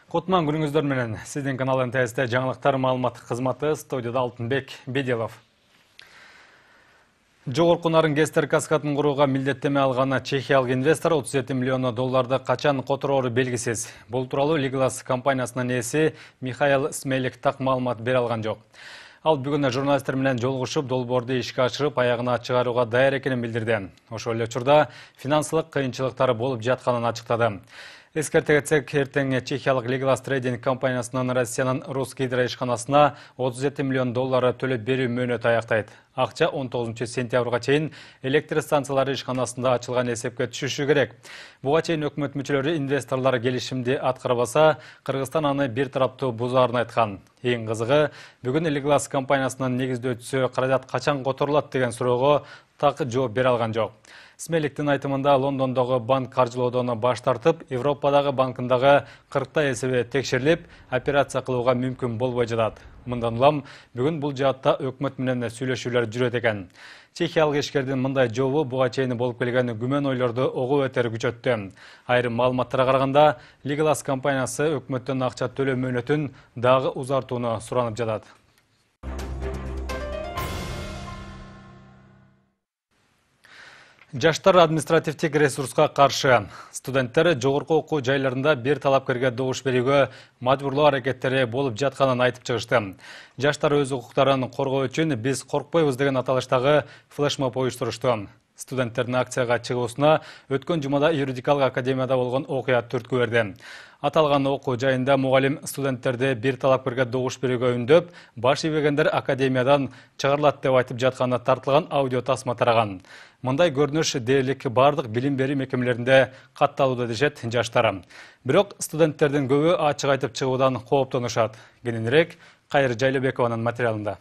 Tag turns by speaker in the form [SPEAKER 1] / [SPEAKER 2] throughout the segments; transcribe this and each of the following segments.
[SPEAKER 1] Кутман күнүңүздөр менен сиздин канал НТС'те жаңылыктар маалыматтык кызматы, студияда Алтынбек Бедилов. Жогорку Нарын-Кестер каскадын курууга милдеттеме алган чехиялык инвестор 37 миллион долларды качан которору белгисиз. Бул тууралуу Лиглас компаниясынын ээси Михаил Смелик так маалымат бере алган жок. Ал бүгүн журналисттер менен жолугушуп, долбоорду ишке ашырып, аягына чыгарууга даяр экенин билдирди. Ошол эле учурда финансылык кыйынчылыктар болуп жатканын ачыктады. Эскерте кетсек, эртең чехиялык Лиглас трейдинг компаниясынын Россиянын Русский Гидро ишканасына 37 миллион доллары төлөп берүү мөөнөтү аяктайт. Акча 19 сентябрга чейин электр станциялары ишканасында ачылган эсепке түшүшү керек. Буга чейин өкмөт мүчөлөрү инвесторлор келишимди аткарбаса, Кыргызстан аны бир тараптуу бузаарын айткан. Эң кызыгы, бүгүн Лиглас компаниясынын негиздөөчүсү каражат качан которулат деген суроого так жооп бере алган жок. Смеликтин айтымында Лондондогу банк каржылоодон баш тартып, Европадагы банкындагы 40 эсеби текшерилип, операция кылууга мүмкүн болбой жатат. Мындан улам бүгүн бул жаатта өкмөт менен сүйлөшүүлөр жүрөт экен. Чехиялык ишкердин мындай жообу буга чейин болуп келген күмөн ойлорду огу өтөр күчөттү. Айрым маалыматтарга караганда, Лиглас компаниясы өкмөттөн акча төлөө мөөнөтүн дагы узартууну суранып жатат. Жаштар административдик ресурска каршы. Студенттер жогорку окуу жайларында бир талапкерге добуш берүүгө мажбурлоо аракеттери болуп жатканын айтып чыгышты. Жаштар өз укуктарын коргоо үчүн биз коркпойбуз деген аталыштагы флешмоб уюштурушту. Студенттердин акцияга чыгуусуна өткөн жумада юридикалык академияда болгон окуя түрткү берди. Аталган окуу жайында мугалим студенттерди бир талапкерге добуш берүүгө үндөп, баш ийбегендер академиядан чыгарылат деп айтып жатканы тартылган аудио тасма тараган. Мындай көрүнүш дээрлик бардык билим берүү мекемелеринде катталууда дешет жаштар. Бирок студенттердин көбү ачык айтып чыгуудан кооптонушат. Кененирээк Кайыр Жайлыбекованын материалында.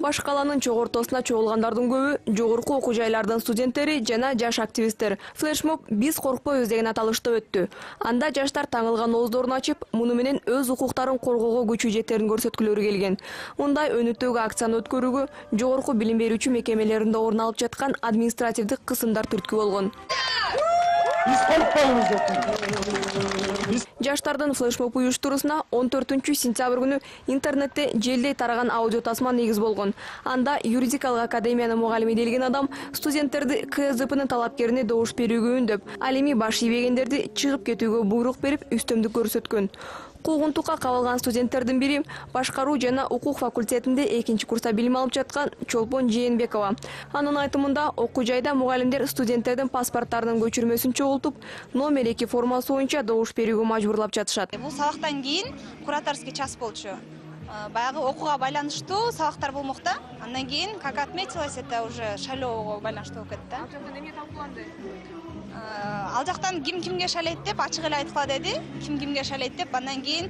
[SPEAKER 2] Баш каланын чогортосуна чогулгандардын көбү жогорку окуу жайлардын студенттери жана жаш активисттер. Флешмоб «Биз коркпойбуз» деген аталышта өттү. Анда жаштар таңылган ооздорун ачып, муну менен өз укуктарын коргоого күчү жетерин көрсөткүлөрү келген. Мындай өнүттөгү акцияны өткөрүүгө жогорку билим берүүчү мекемелеринде орун алып жаткан административдик кысымдар түрткү болгон. Жаштардын флешмоб уюштуруусуна 14 сентябрь күнү интернетте желдей тараган аудио тасма негиз болгон. Анда юридикалык академиянын мугалими делген адам студенттерди КСДПнын талапкерине добуш берүүгө үндөп, ал эми баш ийбегендерди чыгып кетүүгө буйрук берип үстөмдүк көрсөткөн. Куугунтукка кабылган студенттердин бири башкаруу жана укук факультетинде 2-курста билим алып жаткан Чолпон Жээнбекова. Анын айтымында окуу жайда мугалимдер студенттердин паспорттарынын көчүрмөсүн чогултуп, номер 2 формасы боюнча добуш берүүгө мажбурлап жатышат.
[SPEAKER 3] Бул сабактан кийин кураторский час болчу. Баягы окууга байланыштуу сабактар болмокта. Андан кийин, как отметилось, это уже шайлоого байланыштуу болуп кетти.
[SPEAKER 2] Ал жакта эмне талкууланды?
[SPEAKER 3] Ал жактан ким кимге шайлайт деп ачык эле айткыла деди. Ким кимге шайлайт деп, андан кийин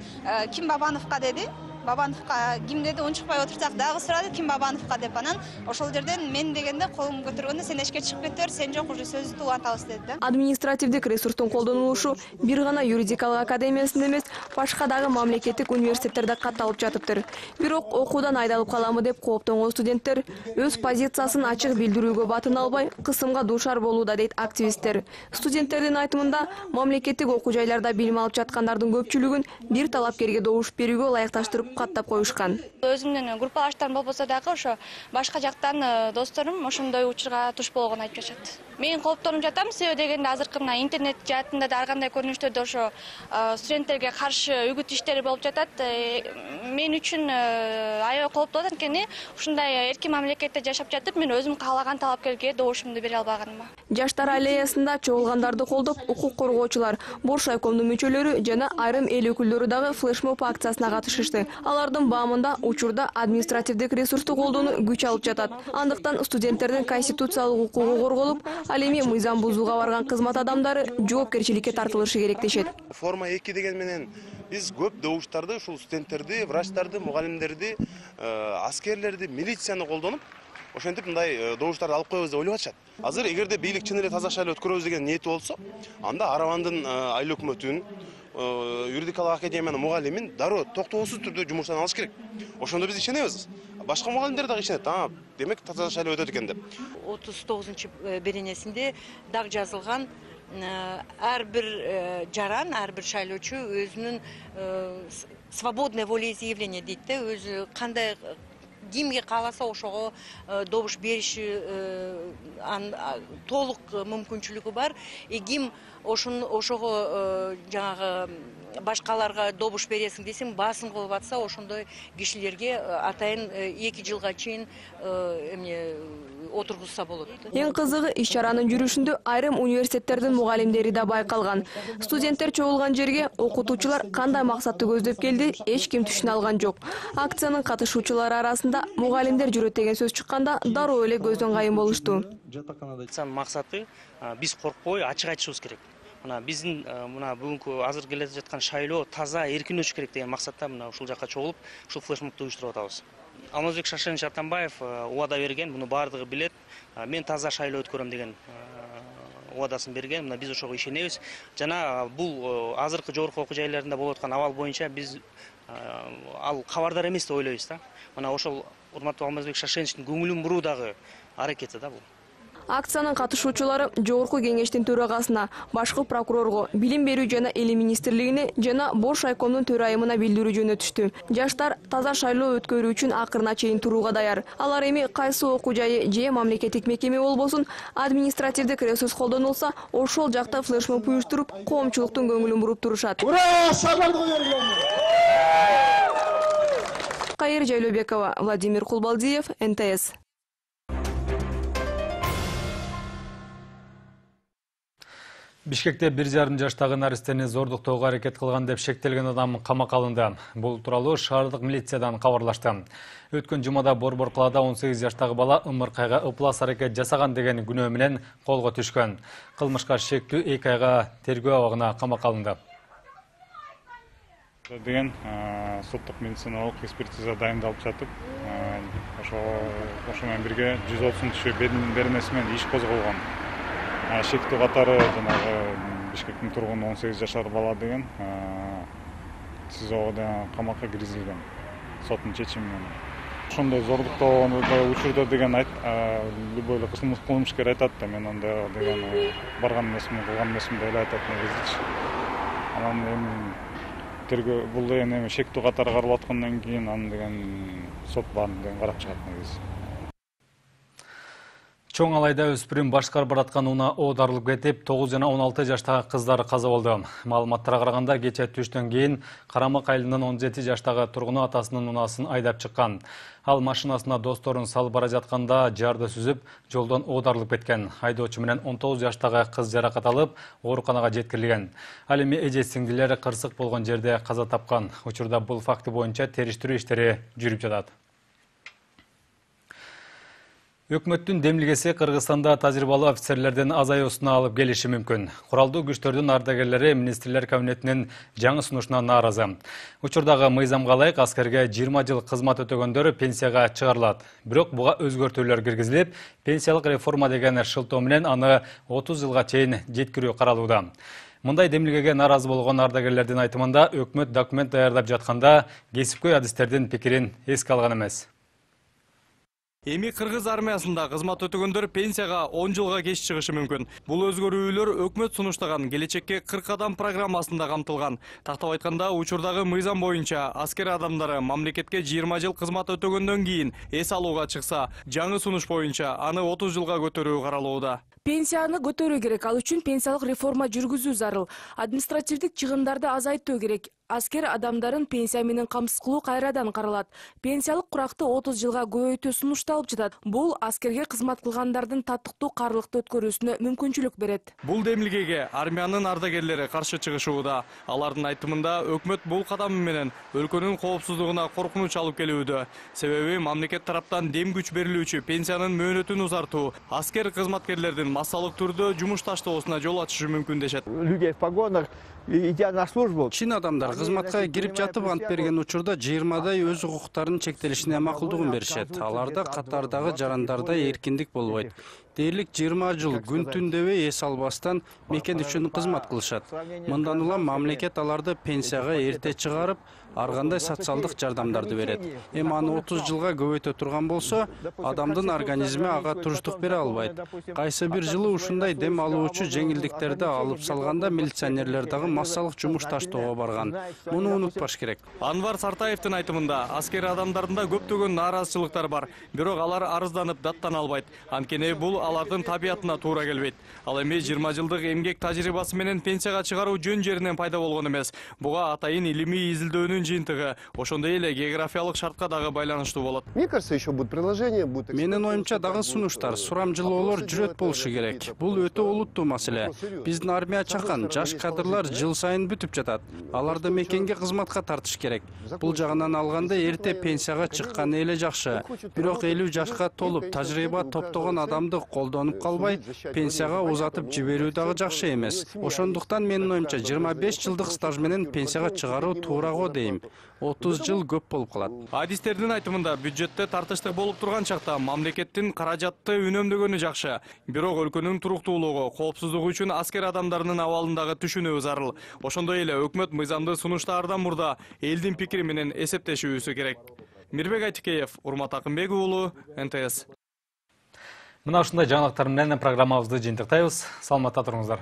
[SPEAKER 3] Ким Бабановго деди. Бабановго ким деди, унчукпай отурсак дагы сурады, Ким Бабановго деп. Анан ошол жерден мен дегенде колумду көтөргөндө сен эшикке чыгып кет бер, сен жок, уже сөздү улантабыз деди да.
[SPEAKER 2] Административдик ресурстун колдонулушу бир гана юридикалык академиясында эмес, башка дагы мамлекеттик университеттерде катталып жатыптыр. Бирок окуудан айдалып каламы деп кооптонгон студенттер өз позициясын ачык билдирүүгө батын албай, кысымга дуушар болууда дейт активисттер. Студенттердин айтымында мамлекеттик окуу жайларда билим алып жаткандардын көпчүлүгүн бир талапкерге добуш берүүгө ылайыкташтырып каттап коюшкан.
[SPEAKER 4] Өзүмдүн группалаштарым болбосо дагы ошо башка жактан досторум ошондой учурга туш болгонун айтып жатышат. Мен кооптонуп жатам, себеби дегенде азыркы мына интернет жаатында да ар кандай көрүнүштөрдө ошо студенттерге каршы үгүт иштери болуп жатат. Мен үчүн аябай кооптуу болот, анткени ушундай эркин мамлекетте жашап жатып, мен өзүм каалаган талапкерге добушумду бере албаганыма.
[SPEAKER 2] Жаштар аллеясында чогулгандарды колдоп, укук коргоочулар, Бош райкомдун мүчөлөрү жана айрым эл өкүлдөрү дагы флешмоб акциясына катышышты. Алардын баамында учурда административдик ресурсту колдонуу күч алып жатат. Андыктан студенттердин конституциялык укугу корголуп, ал эми мыйзам бузууга барган кызмат адамдары жоопкерчиликке тартылышы керек дешет.
[SPEAKER 5] Форма 2 деген менен биз көп добуштарды, ушул студенттерди, врачтарды, мугалимдерди, аскерлерди, милицияны колдонуп, ошентип мындай добуштарды алып коебуз деп ойлоп атышат. Азыр эгерде бийлик чын эле таза шайлоо өткөрөбүз деген ниети болсо, анда Арабандын айыл өкмөтүн, юридикалык академиянын мугалимин дароо токтоосуз түрдө жумуштан алыш керек. Ошондо биз ишенебиз. Башка мугалимдер дагы ишенет. Демек таза шайлоо өтөт экен деп.
[SPEAKER 6] 39 беренесинде дагы жазылган ар бир жаран, ар бир шайлоочу өзүнүн свободное волеизъявление дейт да, өзү кандай кимге кааласа ошого добуш бериши толук мүмкүнчүлүгү бар. Ким ошого жанагы башкаларга добуш бересиң десең, басым кылып атса, ошондой кишилерге атайын 2 жылга чейин отургузса болот.
[SPEAKER 2] Эң кызыгы иш чаранын жүрүшүндө айрым университеттердин мугалимдери да байкалган. Студенттер чогулган жерге окутуучулар кандай максатты көздөп келди, эч ким түшүнө алган жок. Акциянын катышуучулары арасында мугалимдер жүрөт деген сөз чыкканда дароо эле көздөн кайын болушту.
[SPEAKER 7] Акциянын максаты биз коркпой ачык айтышыбыз керек. Мына биздин бүгүнкү азыр келе жаткан шайлоо таза эркин өтүш керек деген максатта ушул жакка чогулуп, ушул флешмобду уюштуруп атабыз. Алмазбек Шаршенович Атамбаев убада берген, муну баардыгы билет. Мен таза шайлоо өткөрөм деген убадасын берген. Мына биз ошого ишенебиз. Жана бул азыркы жогорку окуу жайларында болуп аткан абал боюнча биз ал кабардар эмес деп ойлойбуз да. Мына ошол урматтуу Алмазбек Шаршеновичтин көңүлүн буруудагы аракети да бул.
[SPEAKER 2] Акциянын катышуучулары жогорку кеңештин төрагасына, башкы прокурорго, билим берүү жана эли министрлигине жана Бош айкомдун төрайымына билдирүү жөнөтүштү. Жаштар таза шайлоо өткөрүү үчүн акырына чейин турууга даяр. Алар эми кайсы окуу жайы же мамлекеттик мекеме болбосун, административдик ресурс колдонулса, ошол жакта флешмоб уюштуруп, коомчулуктун көңүлүн буруп турушат. Ура! Кайыр Жайлообекова, Владимир Кулбалдиев, НТС.
[SPEAKER 1] Бишкекте 1,5 жаштагы наристени зордуктоого аракет кылган деп шектелген адам камакка алынды. Бул тууралуу шаардык милициядан кабарлашты. Өткөн жумада Борбор калаада 18 жаштагы бала ымыркайга ыплас аракет жасаган деген күнөө менен колго түшкөн. Кылмышка шектүү 2 айга тергөө абагына камакка алынды.
[SPEAKER 8] Деген соттук медициналык экспертиза дайындалып жатып, ошо менен бирге 130 түшү беренеси менен иш козголгон. Шектүү катары жанагы Бишкектин тургуну 18 жашар бала деген СИЗОго камакка киргизилген соттун чечими менен. Ошондой зордуктоо учурда деген любой эле кылмышкер айтат да, мен анда деген барган эмесмин, кылган эмесмин деп айтат негизичи. Анан эми тергөө бул деген эми шектүү катары каралып аткандан кийин анын деген сот баарын деген карап чыгат негизи.
[SPEAKER 1] Чоң алайда өспүрүм башкарып бараткан унаа оодарылып кетип, 9 жана 16 жаштагы кыздар каза болду. Маалыматтарга караганда кече түштөн кийин Карамак айылынын 17 жаштагы тургуну атасынын унаасын айдап чыккан. Ал машинасына досторун салып бара жатканда жарды сүзүп, жолдон оодарылып кеткен. Айдоочу менен 19 жаштагы кыз жаракат алып, ооруканага жеткирилген. Ал эми эже сиңдилери кырсык болгон жерде каза тапкан. Учурда бул факты боюнча териштирүү иштери жүрүп жатат. Өкмөттүн демилгеси Кыргызстанда тажрыйбалуу офицерлердин азаюусуна алып келиши мүмкүн. Куралдуу күчтөрдүн ардагерлери министрлер кабинетинин жаңы сунушуна нааразы. Учурдагы мыйзамга ылайык аскерге 20 жыл кызмат өтөгөндөр пенсияга чыгарылат. Бирок буга өзгөртүүлөр киргизилип, пенсиялык реформа деген шылтоо менен аны 30 жылга чейин жеткирүү каралууда. Мындай демилгеге нааразы болгон ардагерлердин айтымында өкмөт документ даярдап жатканда кесипкөй адистердин пикирин эске алган эмес.
[SPEAKER 9] Эми Кыргыз армиясында кызмат өтөгөндөр пенсияга 10 жылга кеч чыгышы мүмкүн. Бул өзгөрүүлөр өкмөт сунуштаган келечекке 40 кадам программасында камтылган. Тактап айтканда, учурдагы мыйзам боюнча аскер адамдары мамлекетке 20 жыл кызмат өтөгөндөн кийин эс алууга чыкса, жаңы сунуш боюнча аны 30 жылга көтөрүү каралууда.
[SPEAKER 10] Пенсияны көтөрүү керек, ал үчүн пенсиялык реформа жүргүзүү зарыл. Административдик чыгымдарды азайтуу керек. Аскер адамдарын пенсия менен камсыз кылуу кайрадан каралат. Пенсиялык куракты 30 жылга көбөйтүү сунушталып жатат. Бул аскерге кызмат кылгандардын татыктуу карлыкты өткөрүүсүнө мүмкүнчүлүк берет.
[SPEAKER 9] Бул демилгеге армиянын ардагерлери каршы чыгышууда. Алардын айтымында өкмөт бул кадам менен өлкөнүн коопсуздугуна коркунуч алып келүүдө. Себеби мамлекет тараптан дем күч берилүүчү пенсиянын мөөнөтүн узартуу аскер кызматкерлердин массалык түрдө жумуш таштоосуна жол ачышы мүмкүн дешет.
[SPEAKER 11] Людей в погонах, идя на службу.
[SPEAKER 12] Чын адамдар кызматка кирип жатып ант берген учурда 20-дай өз укуктарынын чектелишине макулдугун беришет. Аларда катардагы жарандардай эркиндик болбойт. Дээрлик 20 жыл күн түн дебей эс албастан мекен үчүн кызмат кылышат. Мындан улам мамлекет аларды пенсияга эрте чыгарып, ар кандай социалдык жардамдарды берет. Эми аны 30 жылга көбөйтө турган болсо, адамдын организми ага туруштук бере албайт. Кайсы бир жылы ушундай дем алуучу жеңилдиктерди алып салганда милиционерлер дагы массалык жумуш таштоого барган. Муну унутпаш керек.
[SPEAKER 9] Анвар Сартаевдин айтымында, аскер адамдарында көптөгөн нааразычылыктар бар, бирок алар арызданып даттана албайт. Анткени бул алардын табиятына туура келбейт. Ал эми 20 жылдык эмгек тажрыйбасы менен пенсияга чыгаруу жөн жеринен пайда болгон эмес. Буга атайын илимий изилдөөнүн жыйынтыгы, ошондой эле географиялык шартка дагы байланыштуу болот.
[SPEAKER 13] Мне кажется, еще будут предложения, будут.
[SPEAKER 12] Менин оюмча дагы сунуштар, сурамжылоолор жүрөт болушу керек. Бул өтө олуттуу маселе. Биздин армия чакан, жаш кадрлар жыл сайын бүтүп жатат. Аларды мекенге кызматка тартыш керек. Бул жагынан алганда эрте пенсияга чыккан эле жакшы. Бирок 50 жашка толуп, тажрыйба топтогон адамды колдонуп калбай, пенсияга узатып жиберүү дагы жакшы эмес. Ошондуктан менин оюмча 25 жылдык стаж менен пенсияга чыгаруу туура го дейм. 30 жыл көп болуп калат.
[SPEAKER 9] Адистердин айтымында бюджетте тартыштык болуп турган чакта мамлекеттин каражатты үнөмдөгөнү жакшы. Бирок өлкөнүн туруктуулугу, коопсуздугу үчүн аскер адамдарынын абалындагы түшүнүү зарыл. Ошондой эле өкмөт мыйзамды сунуштаардан мурда элдин пикири менен эсептешүүсү керек. Мирбек Айтикеев, Урмат Акынбек уулу, НТС.
[SPEAKER 1] Мына ушундай жаңылыктар менен программабызды жыйынтыктайбыз. Саламатта туруңуздар.